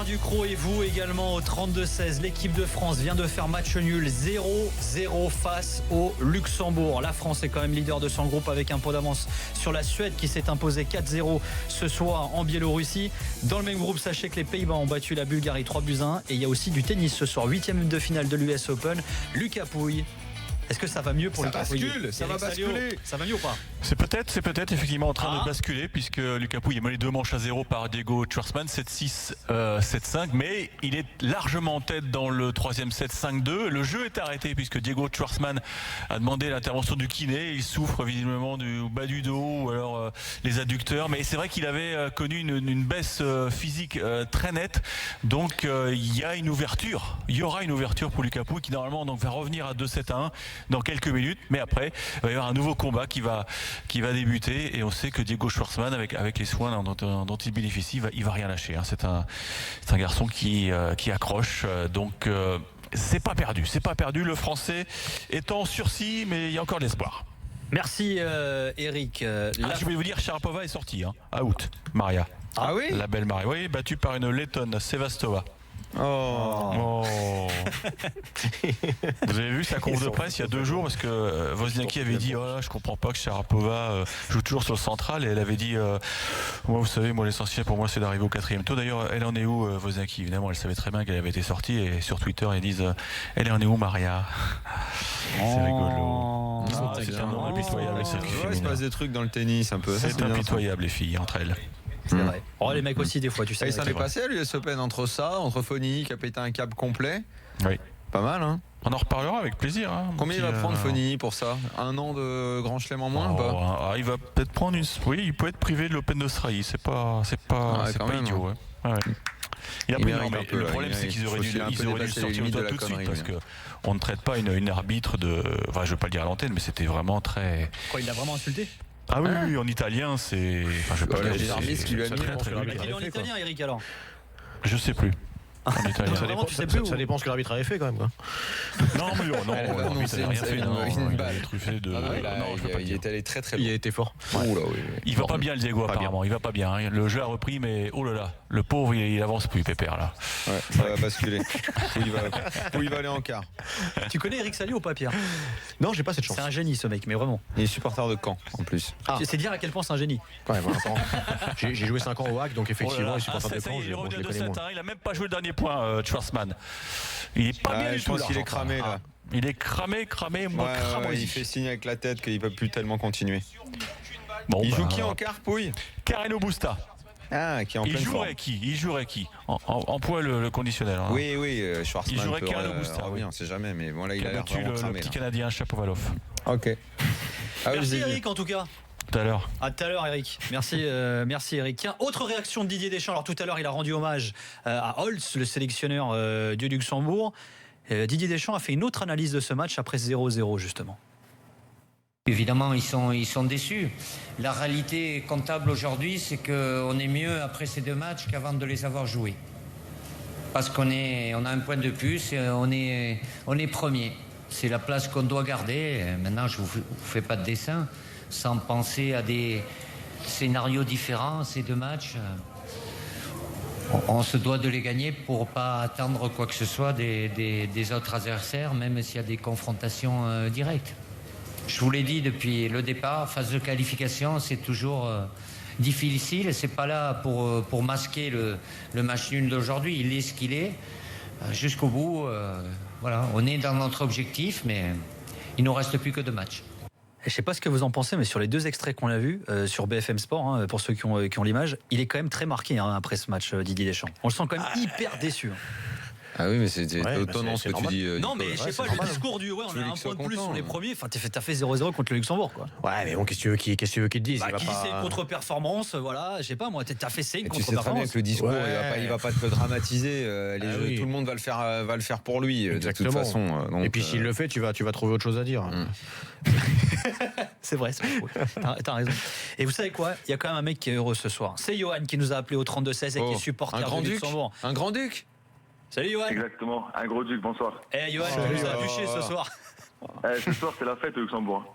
Pierre Ducrot et vous également au 32-16. L'équipe de France vient de faire match nul 0-0 face au Luxembourg. La France est quand même leader de son groupe avec un point d'avance sur la Suède qui s'est imposée 4-0 ce soir en Biélorussie. Dans le même groupe, sachez que les Pays-Bas ont battu la Bulgarie 3-1. Et il y a aussi du tennis ce soir, 8e de finale de l'US Open. Lucas Pouille. Est-ce que ça va mieux pour Lucas Pouille ? Ça va basculer. Ça va mieux ou pas ? C'est peut-être effectivement en train de basculer puisque Lucas Pouille est mené 2 manches à 0 par Diego Schwartzmann, 7-6, 7-5, mais il est largement en tête dans le 3e set 5-2. Le jeu est arrêté puisque Diego Schwartzmann a demandé l'intervention du kiné. Il souffre visiblement du bas du dos ou alors les adducteurs, mais c'est vrai qu'il avait connu une baisse physique très nette. Donc il y a une ouverture. Il y aura une ouverture pour Lucas Pouille qui normalement donc va revenir à 2-7-1 dans quelques minutes, mais après il va y avoir un nouveau combat qui va débuter et on sait que Diego Schwartzmann avec les soins dont il bénéficie, il va rien lâcher. C'est un garçon qui accroche, donc c'est pas perdu. Le Français est en sursis, mais il y a encore de l'espoir. Merci Eric. Je vais vous dire, Sharapova est sortie, out. Maria. Ah oui ? La belle Maria. Oui, battue par une Lettonne, Sevastova. Oh. Vous avez vu sa conf de presse il y a 2 jours parce que Wozniacki avait dit je comprends pas que Sharapova joue toujours sur le central, et elle avait dit moi vous savez, moi l'essentiel pour moi c'est d'arriver au 4e tour. D'ailleurs elle en est où Wozniacki? Évidemment elle savait très bien qu'elle avait été sortie, et sur Twitter ils disent elle en est où Maria? C'est rigolo. C'est un nom impitoyable. Il se passe des trucs dans le tennis un peu. C'est impitoyable les filles entre elles. C'est vrai. Les mecs aussi des fois, tu sais. Et ça m'est passé à l'US Open entre Fonini qui a pété un câble complet. Oui. Pas mal, hein. On en reparlera avec plaisir. Combien il va prendre Fonini pour ça? 1 an de Grand Chelem en moins ou pas? Il va peut-être prendre Oui, il peut être privé de l'Open d'Australie. C'est pas idiot. Ouais. Il a pris le problème, c'est qu'ils auraient dû sortir le doigt tout de suite parce qu'on ne traite pas une arbitre de. Enfin, je veux pas le dire à l'antenne, mais c'était vraiment très. Quoi, il l'a vraiment insulté? Ah oui, en italien, c'est. Enfin, je peux pas les arbitres qui lui a mis. Il est en italien, Eric, alors? Je sais plus. En italien. Ça dépend ce que l'arbitre avait fait quand même, quoi. Non, l'arbitre n'a rien fait. Une balle. Il est truffé de. Il est allé très très loin. Il a été fort. Il va pas bien, le Diego, apparemment. Il va pas bien. Le jeu a repris, mais oh là là, le pauvre, il avance plus, Pépère, là. Ouais, ça va basculer. Où il va aller en quart. Tu connais Eric Salio ou pas, Pierre? Non, j'ai pas cette chance. C'est un génie, ce mec, mais vraiment. Il est supporter de Caen, en plus. C'est dire à quel point c'est un génie. Ouais, j'ai joué 5 ans au HAC, donc effectivement, il est supporter de Caen. Il est revenu à 2-7, il a même pas joué le dernier point, Schwartzmann. Il est pas bien du tout. Je pense qu'il est cramé, là. Il est cramé, il fait signe avec la tête qu'il ne peut plus tellement continuer. Il joue qui en quart, Pouille? Carreno Busta. Qui est en pleine forme. Il jouerait qui en poids le conditionnel. Oui, Schwartzmann. Il jouerait Carreno Busta. Oui, on ne sait jamais, mais bon, là, il a l'air battu vraiment cramé. Le petit Canadien Shapovalov. Ok. Merci Eric, en tout cas. Tout à l'heure. À tout à l'heure, Eric. Merci Eric. Tiens, autre réaction de Didier Deschamps. Alors tout à l'heure, il a rendu hommage à Holtz, le sélectionneur du Luxembourg. Didier Deschamps a fait une autre analyse de ce match après 0-0 justement. Évidemment, ils sont déçus. La réalité comptable aujourd'hui, c'est qu'on est mieux après ces 2 matchs qu'avant de les avoir joués. Parce qu'on a un point de plus et on est premier. C'est la place qu'on doit garder. Maintenant, je ne vous fais pas de dessin. Sans penser à des scénarios différents, ces 2 matchs, on se doit de les gagner pour pas attendre quoi que ce soit des autres adversaires, même s'il y a des confrontations directes. Je vous l'ai dit depuis le départ, phase de qualification, c'est toujours difficile. C'est pas là pour masquer le match nul d'aujourd'hui. Il est ce qu'il est. Jusqu'au bout, voilà, on est dans notre objectif, mais il nous reste plus que 2 matchs. Je ne sais pas ce que vous en pensez, mais sur les 2 extraits qu'on a vus sur BFM Sport, pour ceux qui ont l'image, il est quand même très marqué après ce match, Didier Deschamps. On le sent quand même hyper déçu. Ah oui, mais c'est étonnant ce que tu dis. Non, mais je sais pas, le discours du on a un point de plus sur les premiers. Enfin, t'as fait 0-0 contre le Luxembourg, quoi. Ouais, mais bon, qu'est-ce que tu veux qu'il te dise? Qui c'est une contre-performance, voilà, je sais pas, moi, t'as fait 5 contre-performance. Tu sais très bien que le discours, il va pas te le dramatiser. Tout le monde va le faire pour lui, de toute façon. Et puis s'il le fait, tu vas trouver autre chose à dire. C'est vrai, t'as raison. Et vous savez quoi? Il y a quand même un mec qui est heureux ce soir. C'est Johan qui nous a appelé au 32-16 et qui est supporter du Luxembourg. Un grand-duc? Salut Johan. Exactement, un gros duc, bonsoir. Johan, tu nous as bûché ce soir. Ce soir, c'est la fête au Luxembourg.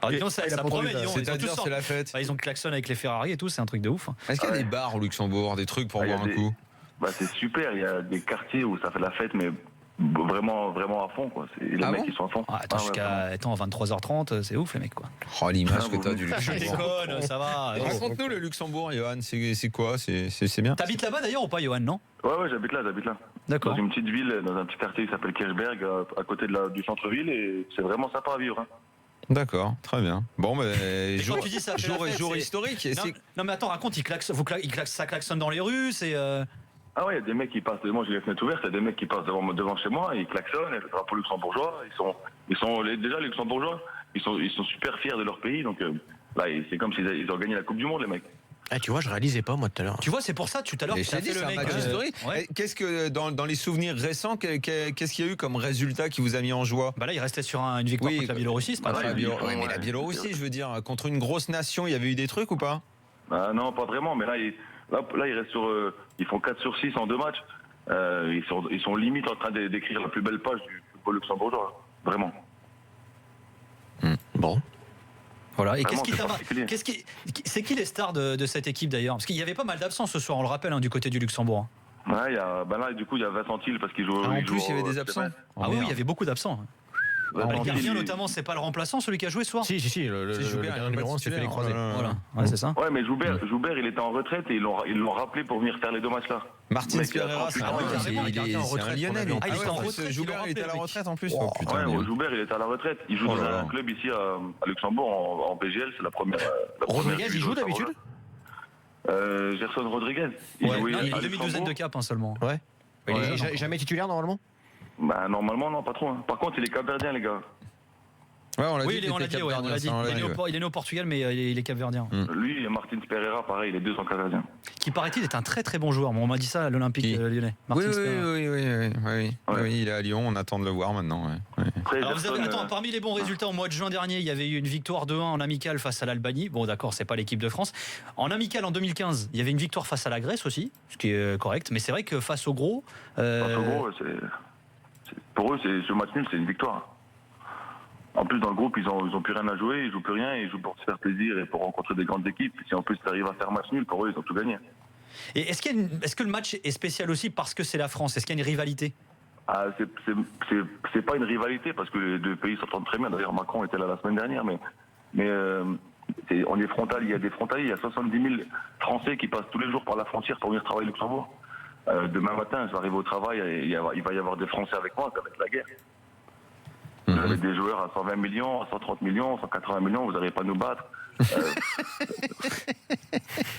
Alors, ça promet, c'est-à-dire, c'est la fête. Ils ont klaxonné avec les Ferrari et tout, c'est un truc de ouf. Est-ce qu'il y a des bars au Luxembourg, des trucs pour boire un coup? Bah, c'est super. Il y a des quartiers où ça fait la fête, mais vraiment, vraiment à fond, quoi. Les mecs, ils sont à fond. Attends, jusqu'à 23h30, c'est ouf, les mecs, quoi. Oh, l'image que t'as du Je Luxembourg. déconne, ça va. Raconte-nous le Luxembourg, Johan. C'est quoi? C'est bien. T'habites là-bas d'ailleurs ou pas, Johan, non? Ouais, j'habite là. D'accord. Dans une petite ville, dans un petit quartier qui s'appelle Kirchberg, à côté du centre-ville, et c'est vraiment sympa à vivre. Hein. D'accord, très bien. Bon, jour, tu dis ça fait la fête, jour historique. Non, mais attends, raconte, ça klaxonne dans les rues, c'est. Ah ouais, il y a des mecs qui passent, moi j'ai les fenêtres ouvertes, il y a des mecs qui passent devant chez moi, ils klaxonnent, et le drapeau luxembourgeois, déjà les luxembourgeois, ils sont super fiers de leur pays, donc là c'est comme s'ils ont gagné la Coupe du Monde, les mecs. Ah, tu vois, je réalisais pas moi tout à l'heure. Tu vois, c'est pour ça, tout à l'heure, tu as fait le mec. Match historique. Ouais. Qu'est-ce que dans les souvenirs récents, qu'est-ce qu'il y a eu comme résultat qui vous a mis en joie? Bah là, il restait sur une victoire contre la Biélorussie, c'est pas mais mal. la Biélorussie, je veux dire, contre une grosse nation, il y avait eu des trucs ou pas? Non, pas vraiment, mais là ils restent ils font 4 sur 6 en 2 matchs. Ils sont limite en train d'écrire la plus belle page du football luxembourgeois, vraiment. Bon. Voilà. Et Vraiment, c'est qui les stars de cette équipe d'ailleurs? Parce qu'il y avait pas mal d'absents ce soir, on le rappelle, du côté du Luxembourg. Ouais, là du coup il y a Vincent Thiel parce qu'il joue. En plus, il y avait des absents. Ah oui, il y avait beaucoup d'absents. Le gardien Thiel, notamment, c'est pas le remplaçant, celui qui a joué ce soir? Si, le gardien numéro 1 s'est fait les croisés. Voilà, ouais, c'est ça. Ouais, mais Joubert, il était en retraite et ils l'ont rappelé pour venir faire les 2 matchs là. Martin Pereira, c'est un Lyonnais. Ah, il était en retraite. Joubert, il était à la retraite en plus. Ouais, Joubert, il était à la retraite. Il joue dans un club ici à Luxembourg en BGL, c'est la première. Rodriguez, il joue d'habitude? Gerson Rodriguez. Il a une demi-douzaine de caps seulement. Ouais. Il est jamais titulaire normalement? Bah normalement non, pas trop. Par contre, il est capverdien, les gars. Ouais, on l'a dit. Il est né au Portugal, mais il est capverdien. Lui et Martin Pereira, pareil, les deux sont capverdiens. Qui paraît-il est un très très bon joueur. On m'a dit ça à l'Olympique lyonnais. Oui, il est à Lyon, on attend de le voir maintenant. Alors parmi les bons résultats au mois de juin dernier, il y avait eu une victoire 2-1 en amical face à l'Albanie. Bon d'accord, c'est pas l'équipe de France. En amical en 2015, il y avait une victoire face à la Grèce aussi, ce qui est correct. Mais c'est vrai que face au gros... Face au gros, pour eux, ce match nul, c'est une victoire. En plus, dans le groupe, ils ont plus rien à jouer, ils jouent plus rien, ils jouent pour se faire plaisir et pour rencontrer des grandes équipes. Si en plus tu arrives à faire match nul, pour eux, ils ont tout gagné. Et est-ce que le match est spécial aussi parce que c'est la France? Est-ce qu'il y a une rivalité? C'est pas une rivalité parce que les deux pays s'entendent très bien. D'ailleurs, Macron était là la semaine dernière, mais on est frontal. Il y a des frontaliers, il y a 70 000 Français qui passent tous les jours par la frontière pour venir travailler au Luxembourg. Demain matin, je vais arriver au travail et il va y avoir des Français avec moi, ça va être la guerre. Vous avez des joueurs à 120 millions, à 130 millions, 180 millions, vous n'arrivez pas à nous battre.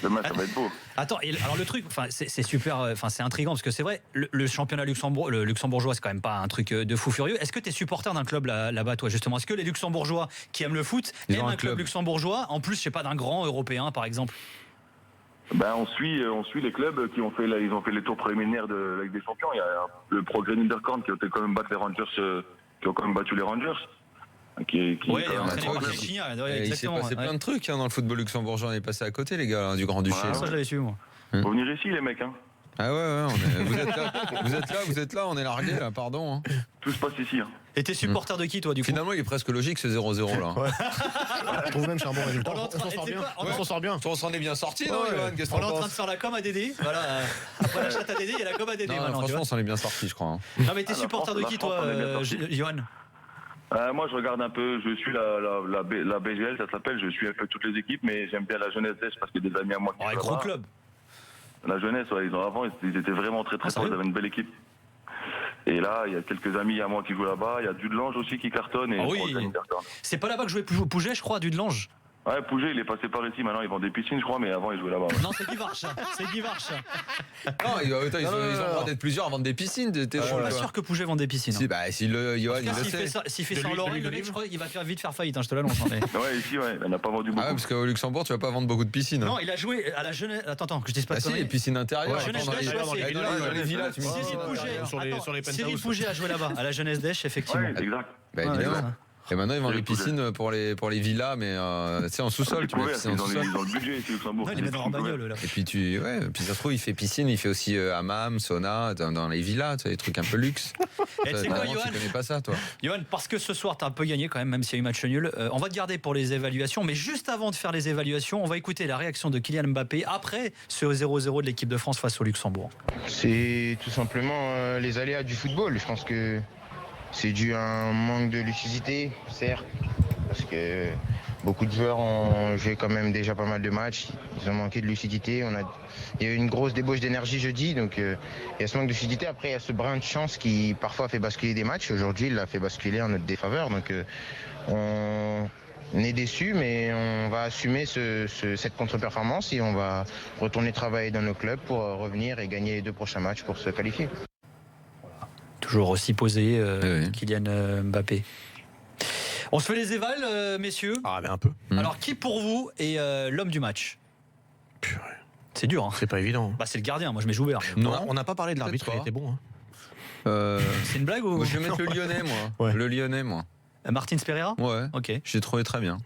Demain, ça va être beau. Attends, alors le truc, c'est super, c'est intriguant parce que c'est vrai, le championnat luxembourgeois, c'est quand même pas un truc de fou furieux. Est-ce que tu es supporter d'un club là-bas, toi, justement? Est-ce que les Luxembourgeois qui aiment le foot aiment un club luxembourgeois, en plus, je sais pas, d'un grand européen, par exemple? Ben, on suit les clubs qui ont fait les tours préliminaires de la Ligue des Champions. Il y a le Progrès Niederkorn qui a quand même battu les Rangers. Qui ont quand même battu les Rangers. Il s'est passé plein de trucs dans le football luxembourgeois. On est passé à côté, les gars, du Grand-Duché. Ça, je l'avais su, moi. Faut venir ici, les mecs. Ah ouais, vous êtes là, on est largués, là, pardon. Hein. Tout se passe ici. Et t'es supporter de qui, toi, du coup? Finalement, il est presque logique, ce 0-0, là. Je trouve même que c'est un bon résultat. On s'en sort bien. On s'en est bien sorti, non, Johan? On est en train de faire la com à Dédé. Voilà. Après la chatte à Dédé, il y a la com à Dédé maintenant. Franchement, on s'en est bien sorti, je crois. Non, mais t'es supporter de qui, toi, Johan? Moi, je regarde un peu, je suis la BGL, ça s'appelle, je suis un peu toutes les équipes, mais j'aime bien la jeunesse d'Esch parce que des amis à moi qui gros club. La jeunesse, avant, ils étaient vraiment très très forts, ils avaient une belle équipe. Et là, il y a quelques amis à moi qui jouent là-bas, il y a Dudelange aussi qui cartonne. C'est pas là-bas que jouait Pouget, je crois, Dudelange. Ouais, Pouget, il est passé par ici, maintenant ils vendent des piscines, je crois, mais avant ils jouaient là-bas. Ouais. Non, c'est Guy Varche. Non, ils ont le droit d'être plusieurs à vendre des piscines. Je suis pas sûr que Pouget vende des piscines. Si, Johan, il le sait. S'il fait ça en Lorraine, le mec, je crois qu'il va vite faire faillite, je te l'annonce. Ouais, ici, on n'a pas vendu beaucoup. Ah ouais, parce qu'au Luxembourg, tu vas pas vendre beaucoup de piscines. Non, il a joué à la jeunesse. Attends, que je dise pas de conneries. Si, les piscines intérieures. Dans les villas, tu Cyril Pouget a joué là-bas, à la jeunesse d'Esch, effectivement. Ouais, exact. Évidemment. Et maintenant ils vendent les piscines pour les villas, mais c'est en sous-sol. Tu mets piscine en sous-sol. Dans le budget ici au Luxembourg. Non, il les met dans leur bagnole là. Et puis puis ça se trouve il fait piscine, il fait aussi hammam, sauna dans les villas, tu sais, des trucs un peu luxe. Et tu sais quoi, Tu Johan, connais pas ça toi? Johan, parce que ce soir t'as un peu gagné quand même s'il y a eu match nul. On va te garder pour les évaluations, mais juste avant de faire les évaluations, on va écouter la réaction de Kylian Mbappé après ce 0-0 de l'équipe de France face au Luxembourg. C'est tout simplement les aléas du football. Je pense que c'est dû à un manque de lucidité, certes, parce que beaucoup de joueurs ont joué quand même déjà pas mal de matchs. Ils ont manqué de lucidité. Il y a eu une grosse débauche d'énergie jeudi, donc il y a ce manque de lucidité. Après, il y a ce brin de chance qui parfois fait basculer des matchs. Aujourd'hui, il l'a fait basculer en notre défaveur. Donc on est déçus, mais on va assumer cette contre-performance et on va retourner travailler dans nos clubs pour revenir et gagner les 2 prochains matchs pour se qualifier. Toujours aussi posé, Kylian Mbappé. On se fait les évals, messieurs. Ah, mais un peu. Alors, qui pour vous est l'homme du match? Purée. C'est dur, hein. C'est pas évident. Bah, c'est le gardien, moi je mets Joubert. Non. On n'a pas parlé de l'arbitre, Peut-être il était bon. C'est une blague ou Moi, je vais mettre le Lyonnais, moi. Ouais. Le Lyonnais, moi. Martins Pereira? Ouais. Ok, J'ai trouvé très bien.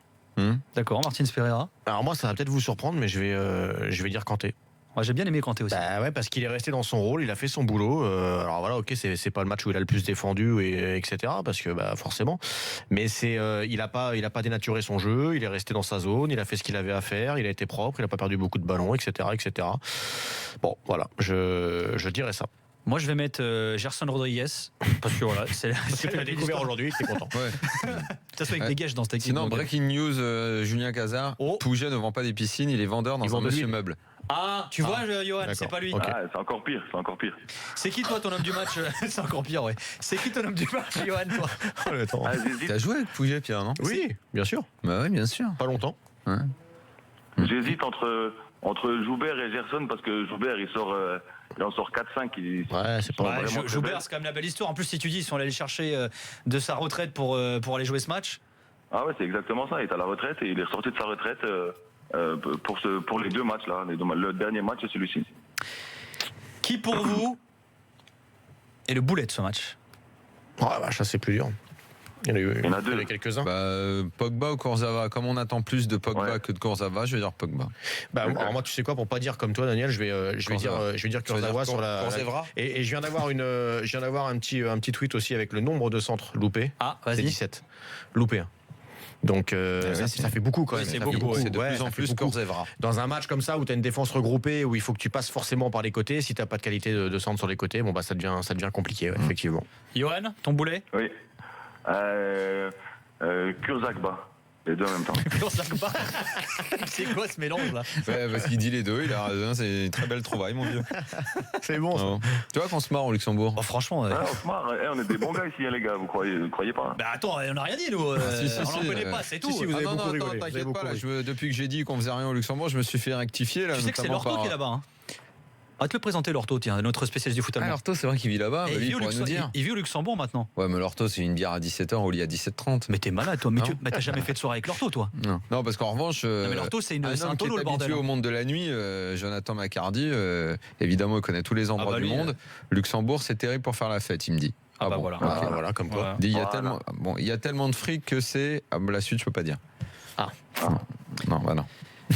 d'accord, Martins Pereira. Alors moi, ça va peut-être vous surprendre, mais je vais dire Kanté. Moi j'ai bien aimé Kanté aussi. Bah ouais, parce qu'il est resté dans son rôle, il a fait son boulot. Alors voilà, ok, c'est pas le match où il a le plus défendu, etc. Parce que forcément, mais il a pas dénaturé son jeu. Il est resté dans sa zone, il a fait ce qu'il avait à faire, il a été propre, il a pas perdu beaucoup de ballons, etc. Bon, voilà, je dirais ça. Moi je vais mettre Gerson Rodriguez parce que voilà, c'est Tu l'as découvert aujourd'hui, t'es content. Ouais. De toute façon avec des gage dans cette équipe. Sinon, donc, breaking news, Julien Cazard. Oh. Pouget ne vend pas des piscines, il est vendeur dans Il un vend de monsieur l'huile. meuble. Ah, tu vois, Johan, D'accord. c'est pas lui. Ok. Ah, c'est encore pire. C'est qui toi ton homme du match? C'est encore pire, ouais. C'est qui ton homme du match, Johan, toi? Ah, j'hésite. T'as joué avec Pouget, Pierre, non? Oui, bien sûr. Bah oui, bien sûr. Pas longtemps. Ouais. J'hésite entre Joubert et Gerson parce que Joubert il en sort 4-5. Ouais, c'est pas Ouais, vraiment très Joubert, belle. c'est quand même la belle histoire. En plus, si tu dis, ils sont allés le chercher de sa retraite pour aller jouer ce match. Ah ouais, c'est exactement ça. Il est à la retraite et il est ressorti de sa retraite pour les 2 matchs là. Le dernier match, c'est celui-ci. Qui pour vous est le boulet de ce match? Ça c'est plus dur. Il y en a 2. quelques-uns. Pogba ou Kurzawa? Comme on attend plus de Pogba Ouais. que de Kurzawa, je vais dire Pogba. Alors moi, tu sais quoi, pour pas dire comme toi, Daniel, je vais dire Kurzawa sur la. Kurzevra. Et je viens d'avoir un petit tweet aussi avec le nombre de centres loupés. Ah, C'est vas-y. 17 loupés. Donc ça fait beaucoup quand même. c'est Ça beaucoup, fait ouais. C'est de Ouais, plus ça en fait plus beaucoup. Kurzevra. Dans un match comme ça où tu as une défense regroupée, où il faut que tu passes forcément par les côtés, si tu n'as pas de qualité de centre sur les côtés, ça devient compliqué, ouais, effectivement. Johan, ton boulet? Oui. Kurzakba. Les 2 en même temps. C'est quoi ce mélange là? Ouais, parce qu'il dit les deux, il a raison, c'est une très belle trouvaille, mon vieux. C'est bon ça. Oh. Tu vois qu'on se marre au Luxembourg. Bon, franchement. Ah, on se marre. On est des bons gars ici, hein, les gars. Vous croyez pas? Bah attends, on n'a rien dit nous. Si, on n'en connaît pas, c'est tout. si, vous avez non, beaucoup rigolé, attends, vous avez t'inquiète beaucoup pas, là, rigolé. depuis que j'ai dit qu'on faisait rien au Luxembourg, je me suis fait rectifier. Là, Tu sais que c'est notamment Lorto qui est là-bas. Hein. On va te le présenter, Lorto, tiens, notre spécialiste du foot allemand. Lorto, c'est vrai qu'il vit là-bas, Et lui, il, il vit au pourrait nous dire. il vit au Luxembourg maintenant. Ouais, mais Lorto, c'est une bière à 17h au lit à 17h30. Mais t'es malade, toi. Mais Non. t'as jamais fait de soirée avec Lorto, toi? Non, parce qu'en revanche, Non, mais Lorto, c'est un un homme qui tonneau, est le bordel. habitué au monde de la nuit, Jonathan Maccardy, évidemment, il connaît tous les endroits bah du lui, monde. Luxembourg, c'est terrible pour faire la fête, il me dit. Ah bah voilà. ok. Voilà, comme quoi. Voilà. Il dit, Voilà. il y a tellement de fric que c'est. La suite, je peux pas dire. Ah. Non, bah non.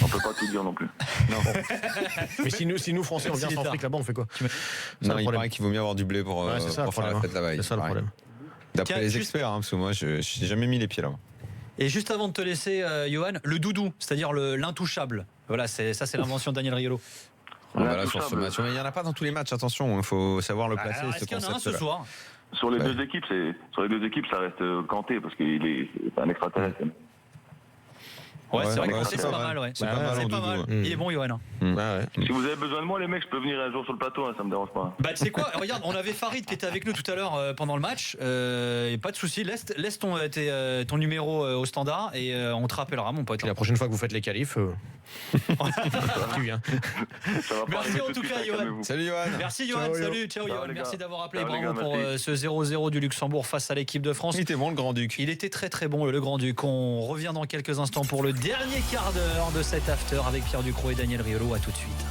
On peut pas tout dire non plus. Mais si nous Français on vient Si, sans tard. fric là-bas, on fait quoi? Non, il problème. paraît qu'il vaut mieux avoir du blé pour, Ouais, c'est ça, pour le faire la problème, fête là-bas. C'est ça le il paraît. problème. D'après Tiens, les juste- experts, parce que moi, je n'ai jamais mis les pieds là-bas. Et juste avant de te laisser, Johan, le doudou, c'est-à-dire l'intouchable. Voilà, c'est l'invention de Daniel Riolo. Voilà, sur ce match. Mais il n'y en a pas dans tous les matchs, attention, il faut savoir le placer. Alors, ce est-ce qu'il y en a un ce concept-là. soir? Sur les Ouais. 2 équipes, ça reste Kanté parce qu'il est un extraterrestre. Ouais, c'est vrai que ouais, c'est pas mal, ouais. C'est pas mal en C'est pas doudou, mal. ouais. Il est bon, Johan. Ouais. Si vous avez besoin de moi, les mecs, je peux venir un jour sur le plateau, hein, ça me dérange pas. Bah tu sais quoi, regarde, on avait Farid qui était avec nous tout à l'heure pendant le match. Et pas de souci, laisse ton numéro au standard et on te rappellera, mon pote. Et la prochaine fois que vous faites les qualifs, tu viens. Ça va pas Merci arriver en tout de tout suite, cas, hein, Johan. calmez-vous. Salut Johan. Merci Johan, Ciao, salut, ciao Ciao, Johan, les merci gars. d'avoir appelé, Ciao, les bravo gars, pour merci. ce 0-0 du Luxembourg face à l'équipe de France. Il était bon le Grand-Duc. Il était très très bon le Grand-Duc. On revient dans quelques instants pour le dernier quart d'heure de cet after avec Pierre Ducrot et Daniel Riolo. À tout de suite.